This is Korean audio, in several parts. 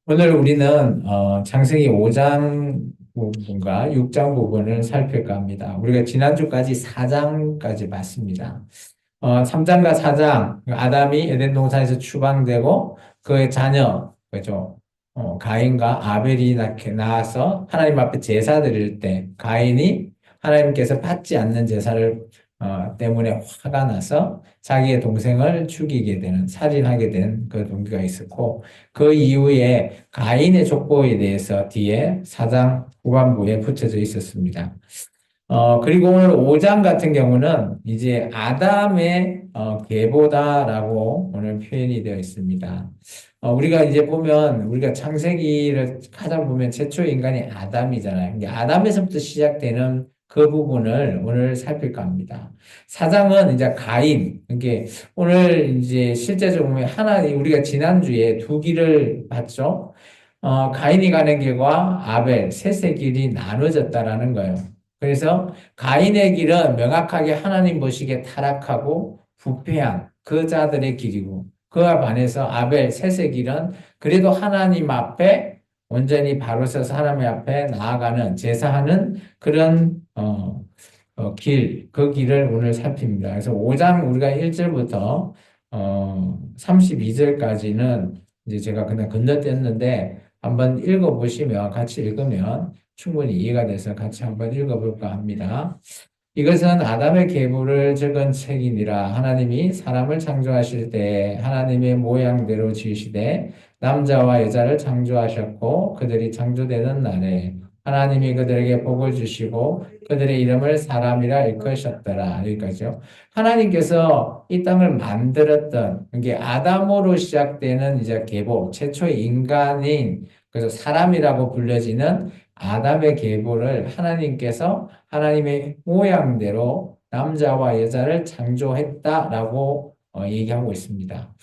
오늘 우리는 창세기 5장 부분과 6장 부분을 살필까 합니다. 우리가 지난주까지 4장까지 봤습니다. 3장과 4장, 아담이 에덴 동산에서 추방되고 그의 자녀, 그죠? 가인과 아벨이 낳아서 하나님 앞에 제사 드릴 때 가인이 하나님께서 받지 않는 제사를 때문에 화가 나서 자기의 동생을 죽이게 되는, 살인하게 된 그 동기가 있었고, 그 이후에 가인의 족보에 대해서 뒤에 4장 후반부에 붙여져 있었습니다. 그리고 오늘 5장 같은 경우는 이제 아담의 계보다라고 오늘 표현이 되어 있습니다. 우리가 이제 보면 우리가 창세기를 가장 보면 최초의 인간이 아담이잖아요. 이제 아담에서부터 시작되는 그 부분을 오늘 살필까 합니다. 4장은 이제 가인, 이게 오늘 이제 실제적으로 보면 우리가 지난주에 두 길을 봤죠. 가인이 가는 길과 아벨, 셋의 길이 나눠졌다라는 거예요. 그래서 가인의 길은 명확하게 하나님 보시기에 타락하고 부패한 그 자들의 길이고 그와 반해서 아벨, 셋의 길은 그래도 하나님 앞에 온전히 바로 서서 하나님 앞에 나아가는 제사하는 그런 그 길을 오늘 살핍니다. 그래서 5장 우리가 1절부터 32절까지는 이제 제가 그냥 건너뛰었는데 한번 읽어보시면 같이 읽으면 충분히 이해가 돼서 같이 한번 읽어볼까 합니다. 이것은 아담의 계보를 적은 책이니라. 하나님이 사람을 창조하실 때 하나님의 모양대로 지으시되 남자와 여자를 창조하셨고 그들이 창조되는 날에 하나님이 그들에게 복을 주시고 그들의 이름을 사람이라 일컬으셨더라. 여기까지요. 하나님께서 이 땅을 만들었던 이게 아담으로 시작되는 이제 계보, 최초의 인간인 그래서 사람이라고 불려지는 아담의 계보를 하나님께서 하나님의 모양대로 남자와 여자를 창조했다라고 얘기하고 있습니다.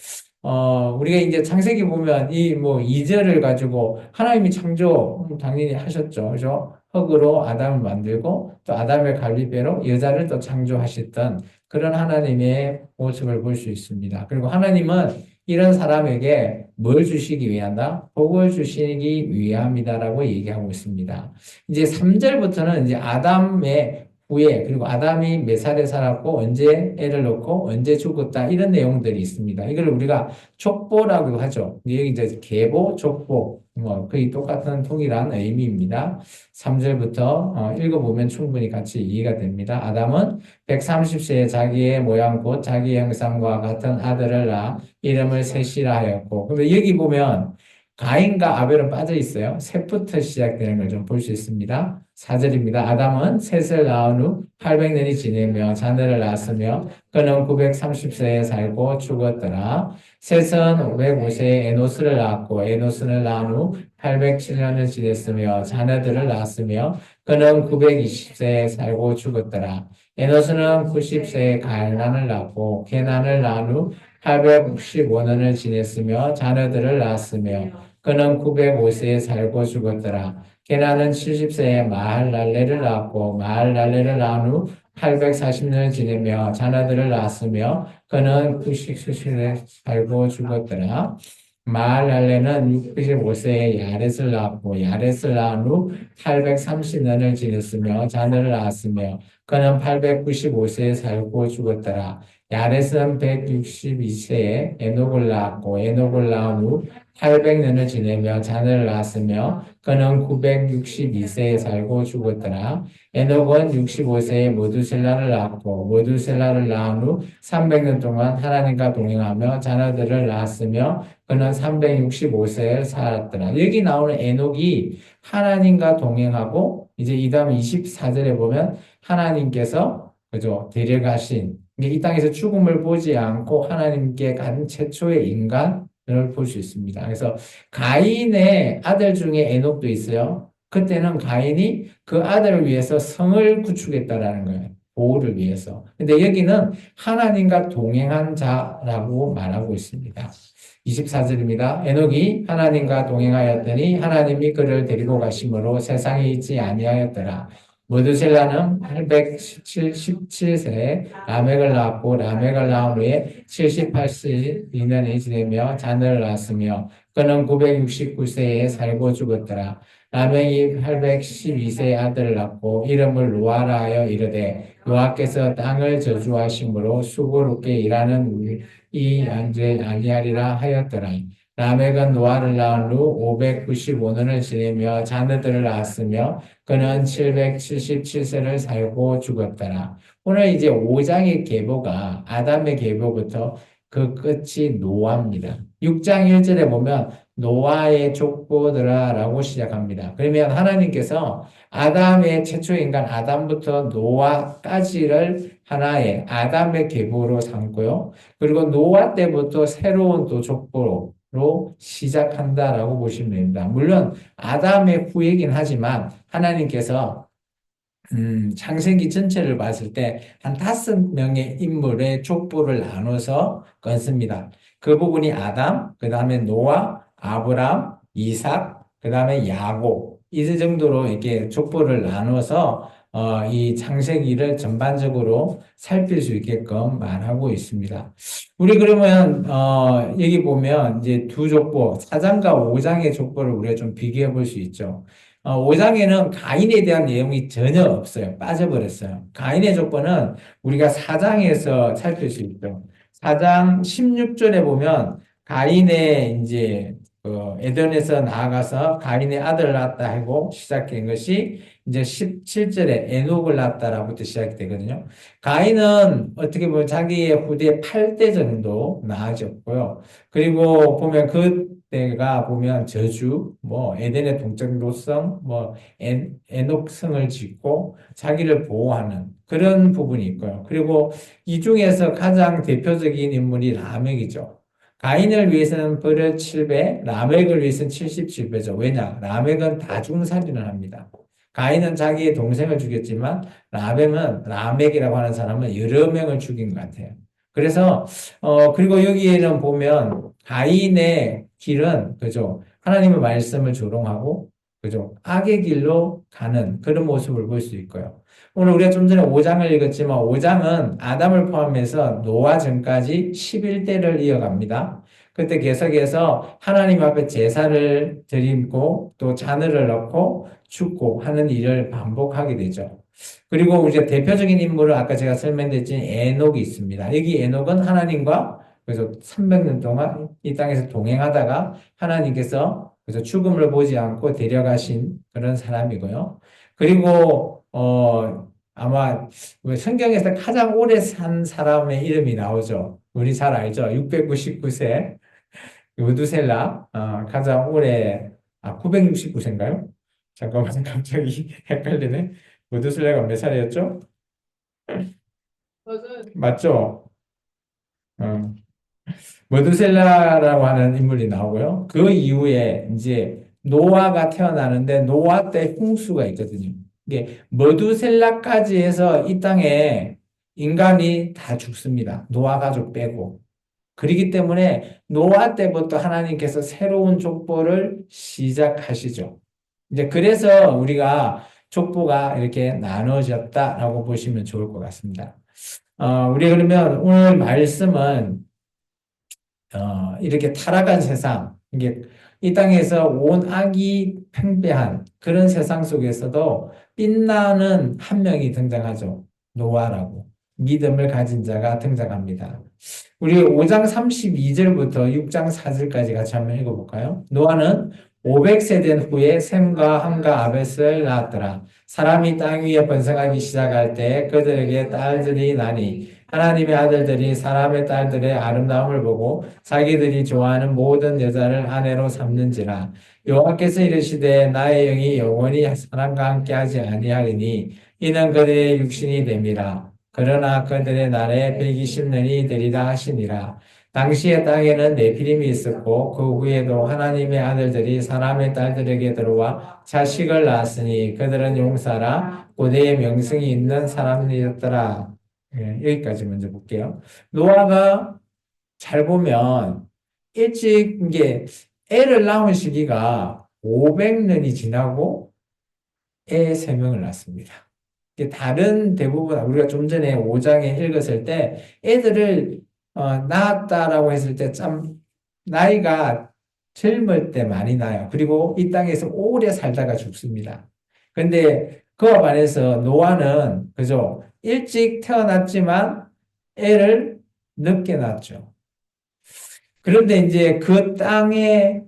우리가 이제 창세기 보면 이 뭐 2절을 가지고 하나님이 창조 당연히 하셨죠. 그죠? 흙으로 아담을 만들고 또 아담의 갈비뼈로 여자를 또 창조하셨던 그런 하나님의 모습을 볼 수 있습니다. 그리고 하나님은 이런 사람에게 뭘 주시기 위한다? 복을 주시기 위함이다라고 얘기하고 있습니다. 이제 3절부터는 이제 아담의 후에 그리고 아담이 몇 살에 살았고 언제 애를 낳고 언제 죽었다 이런 내용들이 있습니다. 이걸 우리가 족보라고 하죠. 여기 이제 계보, 족보 뭐 거의 똑같은 통일한 의미입니다. 3절부터 읽어보면 충분히 같이 이해가 됩니다. 아담은 130세에 자기의 모양 곧 자기의 형상과 같은 아들을 낳아 이름을 셋이라 하였고 근데 여기 보면 가인과 아벨은 빠져 있어요. 셋부터 시작되는 걸 좀 볼 수 있습니다. 4절입니다. 아담은 셋을 낳은 후 800년이 지내며 자녀를 낳았으며 그는 930세에 살고 죽었더라. 셋은 505세에 에노스를 낳았고 에노스를 낳은 후 807년을 지냈으며 자녀들을 낳았으며 그는 920세에 살고 죽었더라. 에노스는 90세에 가인을 낳고 게난을 낳은 후 865년을 지냈으며 자녀들을 낳았으며 그는 905세에 살고 죽었더라. 게나는 70세에 마할랄레를 낳았고 마할랄레를 낳은 후 840년을 지내며 자녀들을 낳았으며 그는 90세에 살고 죽었더라. 마할랄레는 65세에 야렛을 낳았고 야렛을 낳은 후 830년을 지냈으며 자녀를 낳았으며 그는 895세에 살고 죽었더라. 야렛은 162세에 에녹을 낳았고 에녹을 낳은 후 800년을 지내며 자녀를 낳았으며 그는 962세에 살고 죽었더라. 에녹은 65세에 모두셀라를 낳았고 모두셀라를 낳은 후 300년 동안 하나님과 동행하며 자녀들을 낳았으며 그는 365세를 살았더라. 여기 나오는 에녹이 하나님과 동행하고 이제 이 다음 24절에 보면 하나님께서 그죠 데려가신 이 땅에서 죽음을 보지 않고 하나님께 간 최초의 인간을 볼 수 있습니다. 그래서 가인의 아들 중에 에녹도 있어요. 그때는 가인이 그 아들을 위해서 성을 구축했다라는 거예요. 보호를 위해서. 근데 여기는 하나님과 동행한 자라고 말하고 있습니다. 24절입니다. 에녹이 하나님과 동행하였더니 하나님이 그를 데리고 가심으로 세상에 있지 아니하였더라. 무드셀라는 817세 라멕을 낳았고 라멕을 낳은 후에 78년이 지내며 자녀를 낳았으며 그는 969세에 살고 죽었더라. 라멕이 812세에 아들을 낳고 이름을 노아라 하여 이르되 여호와께서 땅을 저주하심으로 수고롭게 일하는 이 안죄 아니하리라 하였더라. 라멕은 노아를 낳은 후 595년을 지내며 자녀들을 낳았으며 그는 777세를 살고 죽었더라. 오늘 이제 5장의 계보가 아담의 계보부터 그 끝이 노아입니다. 6장 1절에 보면 노아의 족보들아라고 시작합니다. 그러면 하나님께서 아담의 최초 인간 아담부터 노아까지를 하나의 아담의 계보로 삼고요. 그리고 노아 때부터 새로운 또 족보로 시작한다라고 보시면 됩니다. 물론 아담의 후이긴 하지만 하나님께서 창세기 전체를 봤을 때 한 5명의 인물의 족보를 나눠서 끊습니다. 그 부분이 아담, 그 다음에 노아, 아브람, 이삭, 그 다음에 야곱 이 정도로 이렇게 족보를 나눠서 이 창세기를 전반적으로 살필 수 있게끔 말하고 있습니다. 우리 그러면 여기 보면 이제 두 족보, 4장과 5장의 족보를 우리가 좀 비교해 볼 수 있죠. 5장에는 가인에 대한 내용이 전혀 없어요. 빠져버렸어요. 가인의 족보는 우리가 4장에서 살필 수 있죠. 4장 16절에 보면 가인의 이제 에덴에서 나아가서 가인의 아들을 낳았다 하고 시작된 것이 이제 17절에 에녹을 낳았다라고부터 시작이 되거든요. 가인은 어떻게 보면 자기의 후대 8대 정도 낳아졌고요. 그리고 보면 그때가 보면 저주, 뭐 에덴의 동적 노성, 뭐 에녹성을 짓고 자기를 보호하는 그런 부분이 있고요. 그리고 이 중에서 가장 대표적인 인물이 라멕이죠. 가인을 위해서는 버릇 7배, 라멕을 위해서는 77배죠. 왜냐? 라멕은 다중살인을 합니다. 가인은 자기의 동생을 죽였지만 라멕이라고 하는 사람은 여러 명을 죽인 것 같아요. 그래서 그리고 여기에는 보면 가인의 길은 그죠? 하나님의 말씀을 조롱하고 그죠? 악의 길로 가는 그런 모습을 볼 수 있고요. 오늘 우리가 좀 전에 5장을 읽었지만 5장은 아담을 포함해서 노아 전까지 11대를 이어갑니다. 그때 계속해서 하나님 앞에 제사를 드리고 또 자녀를 낳고 죽고 하는 일을 반복하게 되죠. 그리고 우리가 대표적인 인물은 아까 제가 설명드렸지만 에녹이 있습니다. 여기 에녹은 하나님과 그래서 300년 동안 이 땅에서 동행하다가 하나님께서 그래서 죽음을 보지 않고 데려가신 그런 사람이고요. 그리고 아마 성경에서 가장 오래 산 사람의 이름이 나오죠. 우리 잘 알죠. 699세 무두셀라 가장 오래 969세인가요? 잠깐만 갑자기 헷갈리네. 무두셀라가 몇 살이었죠? 맞죠? 어. 머두셀라라고 하는 인물이 나오고요. 그 이후에 이제 노아가 태어나는데 노아 때 홍수가 있거든요. 이게 머두셀라까지 해서 이 땅에 인간이 다 죽습니다. 노아 가족 빼고. 그렇기 때문에 노아 때부터 하나님께서 새로운 족보를 시작하시죠. 이제 그래서 우리가 족보가 이렇게 나눠졌다라고 보시면 좋을 것 같습니다. 우리 그러면 오늘 말씀은 이렇게 타락한 세상, 이게 이 땅에서 온 악이 팽배한 그런 세상 속에서도 빛나는 한 명이 등장하죠. 노아라고. 믿음을 가진 자가 등장합니다. 우리 5장 32절부터 6장 4절까지 같이 한번 읽어볼까요? 노아는 500세 된 후에 셈과 함과 아벳을 낳았더라. 사람이 땅 위에 번성하기 시작할 때 그들에게 딸들이 나니 하나님의 아들들이 사람의 딸들의 아름다움을 보고 자기들이 좋아하는 모든 여자를 아내로 삼는지라. 여호와께서 이르시되 나의 영이 영원히 사람과 함께하지 아니하리니 이는 그들의 육신이 됨이라. 그러나 그들의 날에 120년이 되리라 하시니라. 당시의 땅에는 네피림이 있었고 그 후에도 하나님의 아들들이 사람의 딸들에게 들어와 자식을 낳았으니 그들은 용사라 고대의 명성이 있는 사람이었더라. 예, 여기까지 먼저 볼게요. 노아가 잘 보면 일찍 이게 애를 낳은 시기가 500년이 지나고 애 3명을 낳습니다. 이게 다른 대부분 우리가 좀 전에 5장에 읽었을 때 애들을 낳았다라고 했을 때 참 나이가 젊을 때 많이 나요. 그리고 이 땅에서 오래 살다가 죽습니다. 근데 그와 반해서 노아는 그죠? 일찍 태어났지만 애를 늦게 낳았죠. 그런데 이제 그 땅에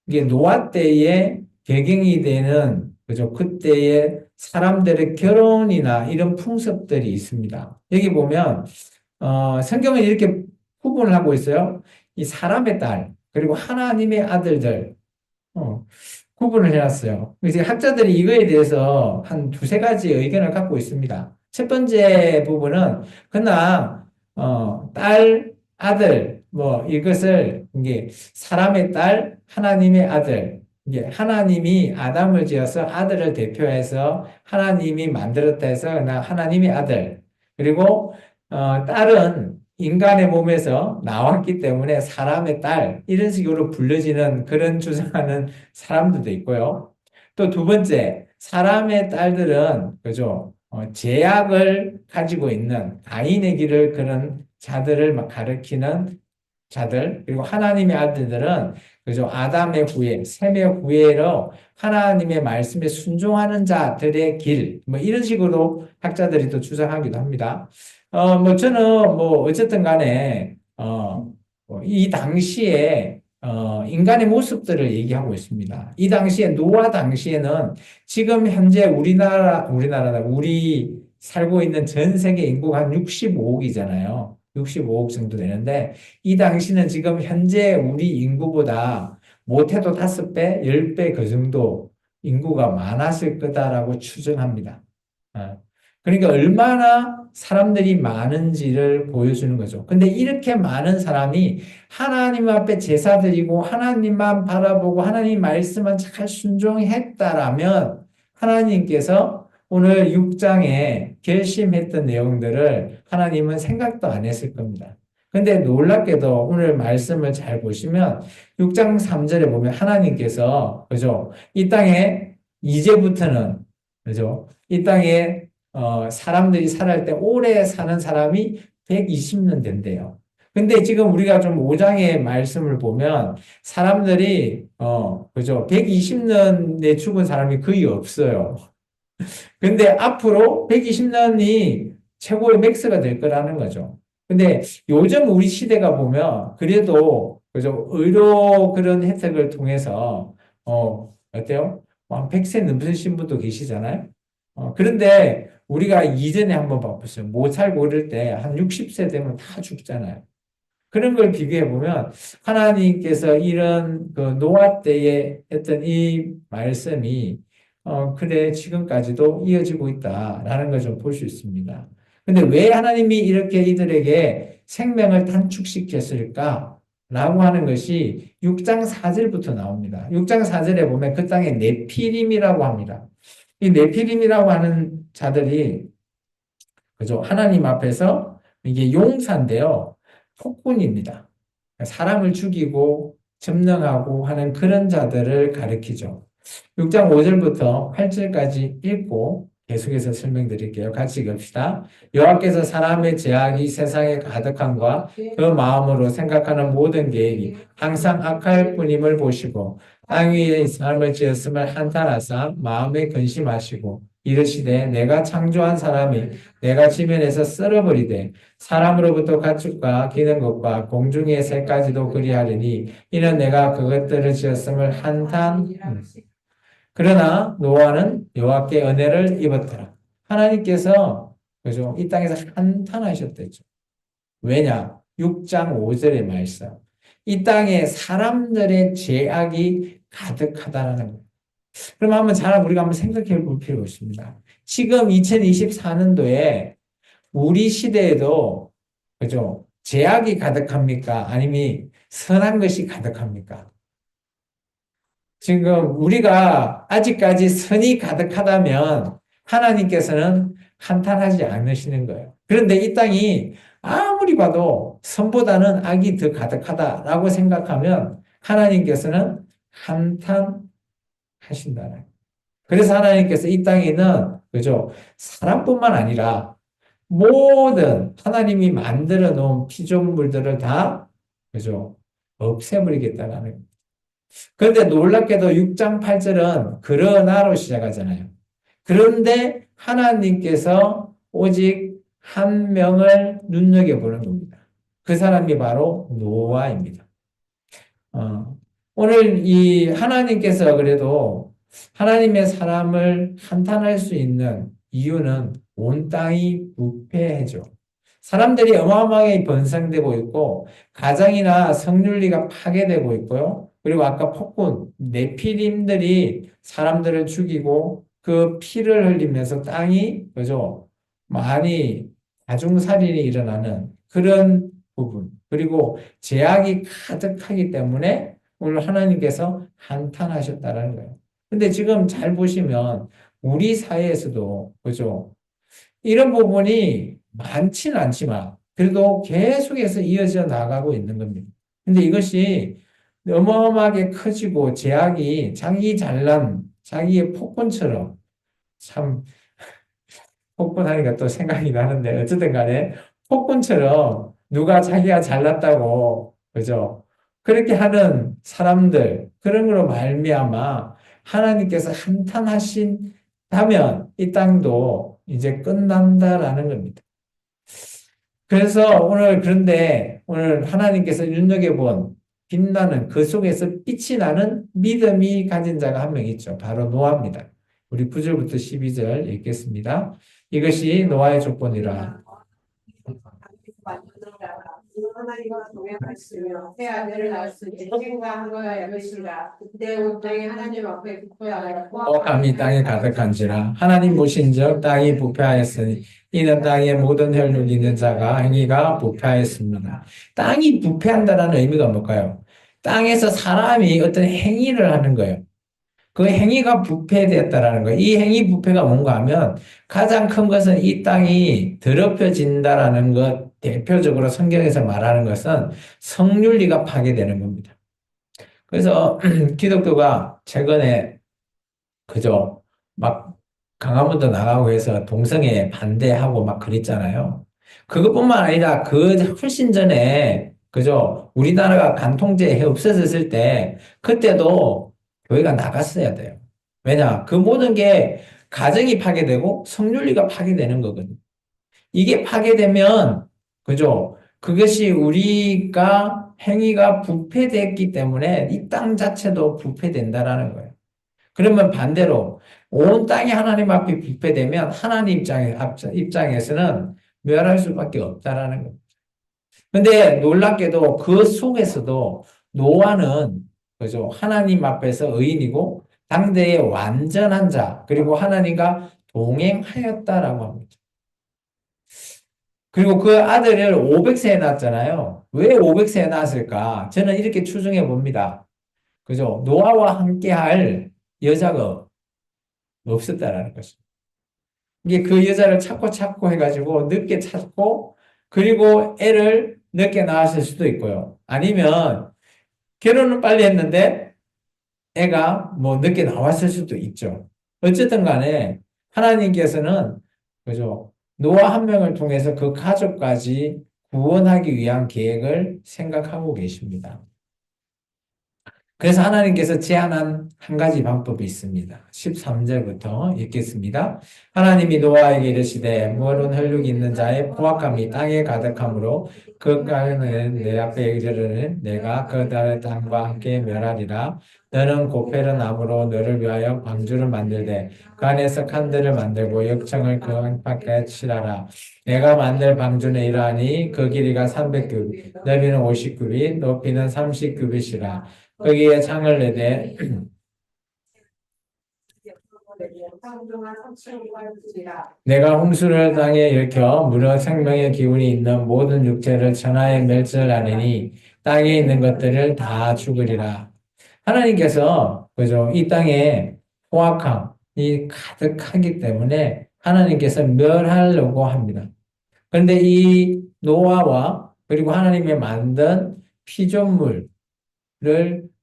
이게 노아 때의 배경이 되는 그죠? 그때의 사람들의 결혼이나 이런 풍습들이 있습니다. 여기 보면 성경은 이렇게 구분을 하고 있어요. 이 사람의 딸 그리고 하나님의 아들들 어, 구분을 해놨어요. 그래서 학자들이 이거에 대해서 한 두세 가지 의견을 갖고 있습니다. 첫 번째 부분은 그냥 딸, 아들 뭐 이것을 이게 사람의 딸, 하나님의 아들 이게 하나님이 아담을 지어서 아들을 대표해서 하나님이 만들었다 해서 그냥 하나님의 아들 그리고 딸은 인간의 몸에서 나왔기 때문에 사람의 딸 이런 식으로 불려지는 그런 주장하는 사람들도 있고요. 또 두 번째, 사람의 딸들은, 그죠? 제약을 가지고 있는 가인의 길을 그런 자들을 막 가리키는 자들, 그리고 하나님의 아들들은, 그죠? 아담의 후예, 셈의 후예로 하나님의 말씀에 순종하는 자들의 길, 뭐 이런 식으로 학자들이 또 주장하기도 합니다. 뭐 저는 뭐 어쨌든 간에, 이 당시에 인간의 모습들을 얘기하고 있습니다. 이 당시에 노아 당시에는 지금 현재 우리나라다 우리 살고 있는 전 세계 인구가 한 65억이잖아요. 65억 정도 되는데 이 당시는 지금 현재 우리 인구보다 못해도 5배, 10배 그 정도 인구가 많았을 거다라고 추정합니다. 어. 그러니까 얼마나 사람들이 많은지를 보여주는 거죠. 근데 이렇게 많은 사람이 하나님 앞에 제사 드리고 하나님만 바라보고 하나님 말씀만 잘 순종했다라면 하나님께서 오늘 6장에 결심했던 내용들을 하나님은 생각도 안 했을 겁니다. 근데 놀랍게도 오늘 말씀을 잘 보시면 6장 3절에 보면 하나님께서 그죠? 이 땅에 이제부터는 그죠? 이 땅에 사람들이 살아갈 때 오래 사는 사람이 120년 된대요. 근데 지금 우리가 좀 5장의 말씀을 보면 사람들이 그죠? 120년에 죽은 사람이 거의 없어요. 근데 앞으로 120년이 최고의 맥스가 될 거라는 거죠. 근데 요즘 우리 시대가 보면 그래도 그죠? 의료 그런 혜택을 통해서 어때요? 한 100세 넘으신 분도 계시잖아요. 그런데 우리가 이전에 한번 봐보세요. 못 살고 이럴 때 한 60세 되면 다 죽잖아요. 그런 걸 비교해 보면 하나님께서 이런 그 노아 때에 했던 이 말씀이 그래 지금까지도 이어지고 있다라는 걸 좀 볼 수 있습니다. 근데 왜 하나님이 이렇게 이들에게 생명을 단축시켰을까? 라고 하는 것이 6장 4절부터 나옵니다. 6장 4절에 보면 그 땅에 네피림이라고 합니다. 이 네피림이라고 하는 자들이 그죠? 하나님 앞에서 이게 용사인데요. 폭군입니다. 사람을 죽이고 점령하고 하는 그런 자들을 가리키죠. 6장 5절부터 8절까지 읽고 계속해서 설명드릴게요. 같이 읽읍시다. 여호와께서 사람의 제약이 세상에 가득함과 그 마음으로 생각하는 모든 계획이 항상 악할 뿐임을 보시고 땅 위에 사람을 지었음을 한탄하사 마음에 근심하시고 이르시되 내가 창조한 사람이 내가 지면에서 썰어버리되 사람으로부터 가축과 기는 것과 공중의 새까지도 그리하리니 이는 내가 그것들을 지었음을 한탄 그러나 노아는 여호와께 은혜를 입었더라. 하나님께서 그죠? 이 땅에서 한탄하셨댔죠. 왜냐? 6장 5절의 말씀. 이 땅에 사람들의 죄악이 가득하다라는 거예요. 그럼 한번 잘 우리가 한번 생각해 볼 필요가 있습니다. 지금 2024년도에 우리 시대에도 그죠? 죄악이 가득합니까? 아니면 선한 것이 가득합니까? 지금 우리가 아직까지 선이 가득하다면 하나님께서는 한탄하지 않으시는 거예요. 그런데 이 땅이 아무리 봐도 선보다는 악이 더 가득하다라고 생각하면 하나님께서는 한탄하신다는 거예요. 그래서 하나님께서 이 땅에는 그죠? 사람뿐만 아니라 모든 하나님이 만들어 놓은 피조물들을 다, 그죠? 없애버리겠다는 거예요. 그런데 놀랍게도 6장 8절은 그러나로 시작하잖아요. 그런데 하나님께서 오직 한 명을 눈여겨보는 겁니다. 그 사람이 바로 노아입니다. 어, 오늘 이 하나님께서 그래도 하나님의 사람을 한탄할 수 있는 이유는 온 땅이 부패해져. 사람들이 어마어마하게 번성되고 있고, 가정이나 성윤리가 파괴되고 있고요. 그리고 아까 폭군, 네피림들이 사람들을 죽이고 그 피를 흘리면서 땅이, 그죠? 많이 다중살인이 일어나는 그런 부분. 그리고 죄악이 가득하기 때문에 오늘 하나님께서 한탄하셨다라는 거예요. 근데 지금 잘 보시면 우리 사회에서도, 그죠? 이런 부분이 많지는 않지만 그래도 계속해서 이어져 나가고 있는 겁니다. 근데 이것이 어마어마하게 커지고 제약이 자기 잘난 자기의 폭군처럼 참 폭군하니까 또 생각이 나는데 어쨌든 간에 폭군처럼 누가 자기가 잘났다고 그죠? 그렇게 하는 사람들 그런 거로 말미암아 하나님께서 한탄하신다면 이 땅도 이제 끝난다라는 겁니다. 그래서 오늘 그런데 오늘 하나님께서 눈여겨본 빛나는 그 속에서 빛이 나는 믿음이 가진 자가 한 명 있죠. 바로 노아입니다. 우리 9절부터 12절 읽겠습니다. 이것이 노아의 조건이라. 하나님과 동행하시며 새 아들을 낳았으니 생각한 거야 여기시라. 그때 온 땅이 하나님 앞에 부패하여 악함이 땅에 가득한지라 하나님 보신즉 땅이 부패하였으니 이는 땅의 모든 혈육 있는 자가 행위가 부패하였습니다. 땅이 부패한다는 의미가 뭘까요? 땅에서 사람이 어떤 행위를 하는 거예요. 그 행위가 부패되었다라는 거예요. 이 행위 부패가 뭔가 하면 가장 큰 것은 이 땅이 더럽혀진다라는 것, 대표적으로 성경에서 말하는 것은 성윤리가 파괴되는 겁니다. 그래서 기독교가 최근에 그죠? 막 강화문도 나가고 해서 동성애 반대하고 막 그랬잖아요. 그것뿐만 아니라 그 훨씬 전에 그죠? 우리나라가 간통죄 없어졌을 때 그때도 교회가 나갔어야 돼요. 왜냐? 그 모든 게 가정이 파괴되고 성윤리가 파괴되는 거거든요. 이게 파괴되면 그죠? 그것이 우리가 행위가 부패됐기 때문에 이 땅 자체도 부패된다라는 거예요. 그러면 반대로 온 땅이 하나님 앞에 부패되면 하나님 입장에서는 멸할 수밖에 없다라는 겁니다. 근데 놀랍게도 그 속에서도 노아는 그죠? 하나님 앞에서 의인이고 당대의 완전한 자 그리고 하나님과 동행하였다라고 합니다. 그리고 그 아들을 500세에 낳았잖아요. 왜 500세에 낳았을까? 저는 이렇게 추정해 봅니다. 그죠? 노아와 함께할 여자가 없었다라는 것입니다. 이게 그 여자를 찾고 찾고 해가지고 늦게 찾고 그리고 애를 늦게 낳았을 수도 있고요. 아니면 결혼은 빨리 했는데 애가 뭐 늦게 나왔을 수도 있죠. 어쨌든 간에 하나님께서는 그죠? 노아 한 명을 통해서 그 가족까지 구원하기 위한 계획을 생각하고 계십니다. 그래서 하나님께서 제안한 한 가지 방법이 있습니다. 13절부터 읽겠습니다. 하나님이 노아에게 이르시되 모든 혈육이 있는 자의 포악함이 땅에 가득하므로 그 까는 내 앞에 이르르는 내가 그 땅과 함께 멸하리라. 너는 고페르 나무로 너를 위하여 방주를 만들되 그 안에서 칸들을 만들고 역청을 그 안팎에 칠하라. 내가 만들 방주는 이러하니 그 길이가 300규빗, 너비는 50규빗, 높이는 30규빗이라. 거기에 창을 내되 내가 홍수를 땅에 일으켜 무려 생명의 기운이 있는 모든 육체를 천하에 멸절하느니 땅에 있는 것들을 다 죽으리라. 하나님께서 그죠? 이 땅에 포악함이 가득하기 때문에 하나님께서 멸하려고 합니다. 그런데 이 노아와 그리고 하나님이 만든 피조물을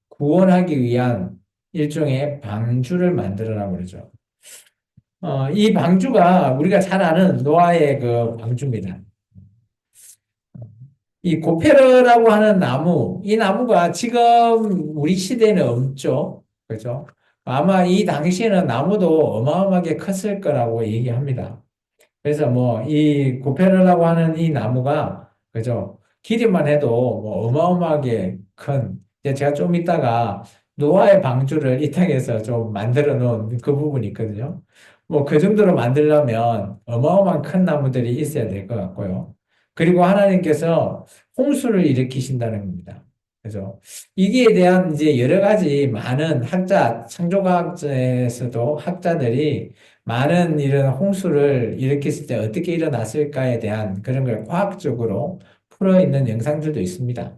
구원하기 위한 일종의 방주를 만들어라고 그러죠. 이 방주가 우리가 잘 아는 노아의 그 방주입니다. 이 고페르라고 하는 나무, 이 나무가 지금 우리 시대에는 없죠. 그죠? 아마 이 당시에는 나무도 어마어마하게 컸을 거라고 얘기합니다. 그래서 뭐, 이 고페르라고 하는 이 나무가, 그죠? 길이만 해도 뭐 어마어마하게 큰, 이제 제가 좀 이따가 노아의 방주를 이 땅에서 좀 만들어 놓은 그 부분이 있거든요. 뭐, 그 정도로 만들려면 어마어마한 큰 나무들이 있어야 될 것 같고요. 그리고 하나님께서 홍수를 일으키신다는 겁니다. 그죠? 이기에 대한 이제 여러 가지 많은 창조과학에서도 학자들이 많은 이런 홍수를 일으켰을 때 어떻게 일어났을까에 대한 그런 걸 과학적으로 풀어있는 영상들도 있습니다.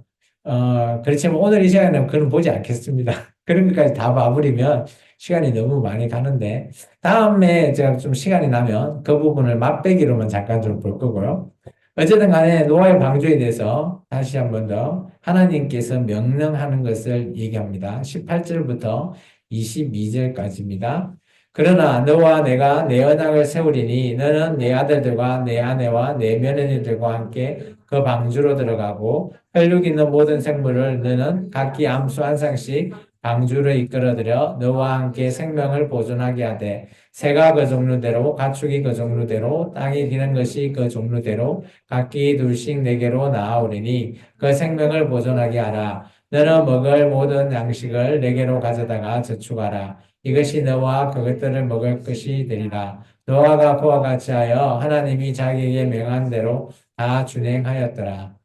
그렇지만 오늘 이 시간에는 그건 보지 않겠습니다. 그런 것까지 다 봐버리면 시간이 너무 많이 가는데, 다음에 제가 좀 시간이 나면 그 부분을 맛배기로만 잠깐 좀 볼 거고요. 어쨌든 간에 노아의 방주에 대해서 다시 한번 더 하나님께서 명령하는 것을 얘기합니다. 18절부터 22절까지입니다. 그러나 너와 내가 내 언약을 세우리니 너는 내 아들들과 내 아내와 내 며느리들과 함께 그 방주로 들어가고 혈육 있는 모든 생물을 너는 각기 암수 한 쌍씩 방주로 이끌어들여 너와 함께 생명을 보존하게 하되 새가 그 종류대로 가축이 그 종류대로 땅에 기는 것이 그 종류대로 각기 둘씩 내게로 나아오리니 그 생명을 보존하게 하라. 너는 먹을 모든 양식을 내게로 가져다가 저축하라. 이것이 너와 그것들을 먹을 것이 되리라. 노아가 그와 같이 하여 하나님이 자기에게 명한 대로 다 준행하였더라.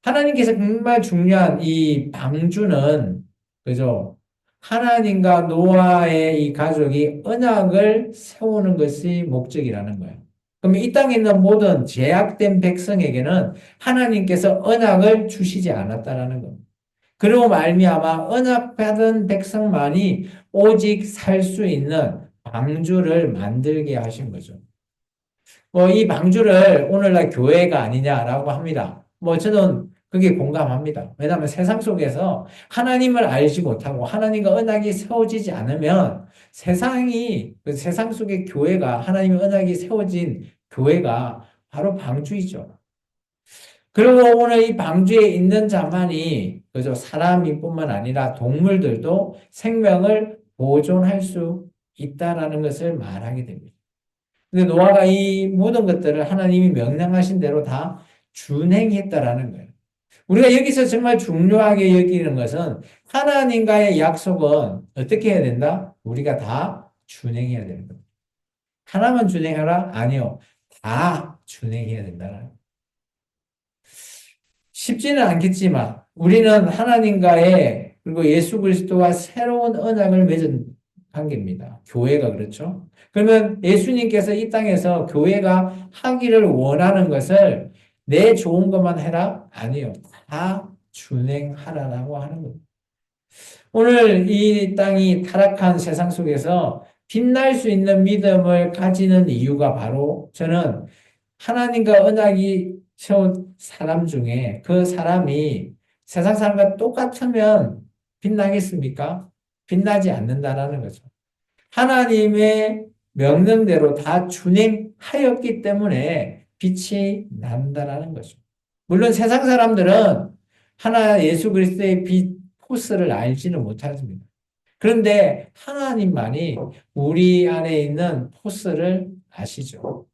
하나님께서 정말 중요한 이 방주는, 그죠? 하나님과 노아의 이 가족이 언약을 세우는 것이 목적이라는 거예요. 그럼 이 땅에 있는 모든 제약된 백성에게는 하나님께서 언약을 주시지 않았다라는 겁니다. 그리고 말미암아 언약받은 백성만이 오직 살 수 있는 방주를 만들게 하신 거죠. 뭐 이 방주를 오늘날 교회가 아니냐라고 합니다. 뭐 저는 그게 공감합니다. 왜냐하면 세상 속에서 하나님을 알지 못하고 하나님과 언약이 세워지지 않으면 세상이 그 세상 속의 교회가 하나님의 언약이 세워진 교회가 바로 방주이죠. 그리고 오늘 이 방주에 있는 자만이 그저 사람이 뿐만 아니라 동물들도 생명을 보존할 수 있다라는 것을 말하게 됩니다. 근데 노아가 이 모든 것들을 하나님이 명령하신 대로 다 준행했다라는 거예요. 우리가 여기서 정말 중요하게 여기는 것은 하나님과의 약속은 어떻게 해야 된다? 우리가 다 준행해야 되는 겁니다. 하나만 준행하라? 아니요. 다 준행해야 된다는 거예요. 쉽지는 않겠지만 우리는 하나님과의 그리고 예수 그리스도와 새로운 언약을 맺은 관계입니다. 교회가 그렇죠. 그러면 예수님께서 이 땅에서 교회가 하기를 원하는 것을 내 좋은 것만 해라? 아니요. 다 준행하라라고 하는 겁니다. 오늘 이 땅이 타락한 세상 속에서 빛날 수 있는 믿음을 가지는 이유가 바로 저는 하나님과 언약이 세운 사람 중에 그 사람이 세상 사람과 똑같으면 빛나겠습니까? 빛나지 않는다라는 거죠. 하나님의 명령대로 다 준행하였기 때문에 빛이 난다라는 거죠. 물론 세상 사람들은 하나 예수 그리스도의 빛 포스를 알지는 못하십니다. 그런데 하나님만이 우리 안에 있는 포스를 아시죠.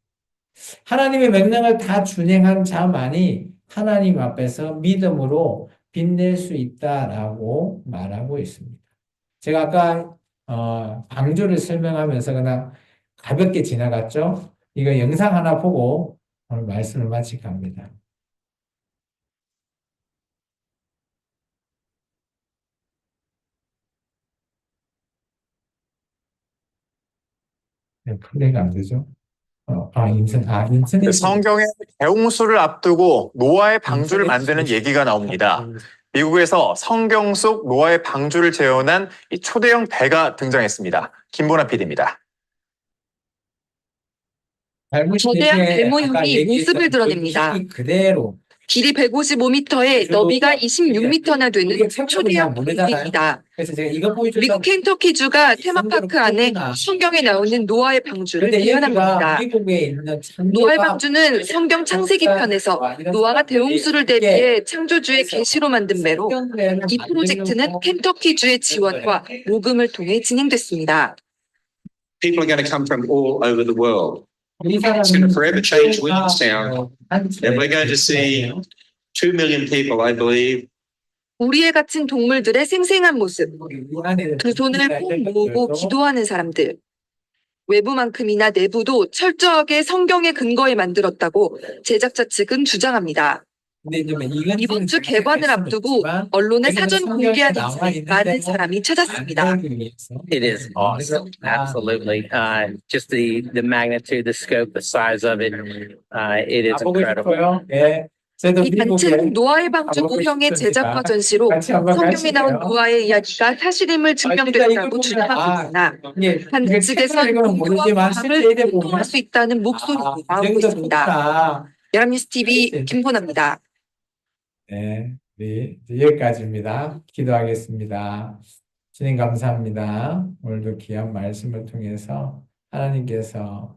하나님의 명령을 다 준행한 자만이 하나님 앞에서 믿음으로 빛낼 수 있다라고 말하고 있습니다. 제가 아까 방주를 설명하면서 그냥 가볍게 지나갔죠. 이거 영상 하나 보고 오늘 말씀을 마칠까 합니다. 네, 플레이가 안 되죠. 인터넷이. 성경의 대홍수를 앞두고 노아의 방주를 만드는 얘기가 나옵니다. 미국에서 성경 속 노아의 방주를 재현한 이 초대형 배가 등장했습니다. 김보나 PD입니다. 거대한 배 모형이 모습을 드러냅니다. 그대로 길이 155m에 너비가 26m나 되는 초대형 방주입니다. 그래서 제가 이거 보여줬던 미국 켄터키주가 테마파크 안에 성경에 나오는 노아의 방주를 근데 여기가 재현합니다. 미국에 있는 노아의 방주는 성경 창세기 편에서 노아가 대홍수를 대비해 창조주의 계시로 만든 배로 이 프로젝트는 켄터키주의 지원과 모금을 통해 진행됐습니다. People are going to come from all over the world. 이 It's going to forever change Williamstown. And we're going to see 2 million people, I believe. 우리에 갇힌 동물들의 생생한 모습, 두 손을 꼭 모으고 기도하는 사람들. 외부만큼이나 내부도 철저하게 성경의 근거에 만들었다고 제작자 측은 주장합니다. 이번 주 개관을 앞두고 언론에 사전 공개한 인사에 많은 사람이 찾았습니다. It is awesome. Absolutely. Just the magnitude, the scope, the size of it. It is 보고 incredible. 싶어요. 예. 저도 이 미국에 단체는 노아의 방주 모형의 제작과 전시로 같이 한번 성경에 나온 가실래요? 노아의 이야기가 사실임을 증명됐다고 주장하고 있으나 한 측에선 모르지만 과학을 실제 이래 보면 공통할 수 있다는 목소리도 나오고 있습니다. 연합뉴스 TV 김보나입니다. 네, 네, 여기까지입니다. 기도하겠습니다. 주님 감사합니다. 오늘도 귀한 말씀을 통해서 하나님께서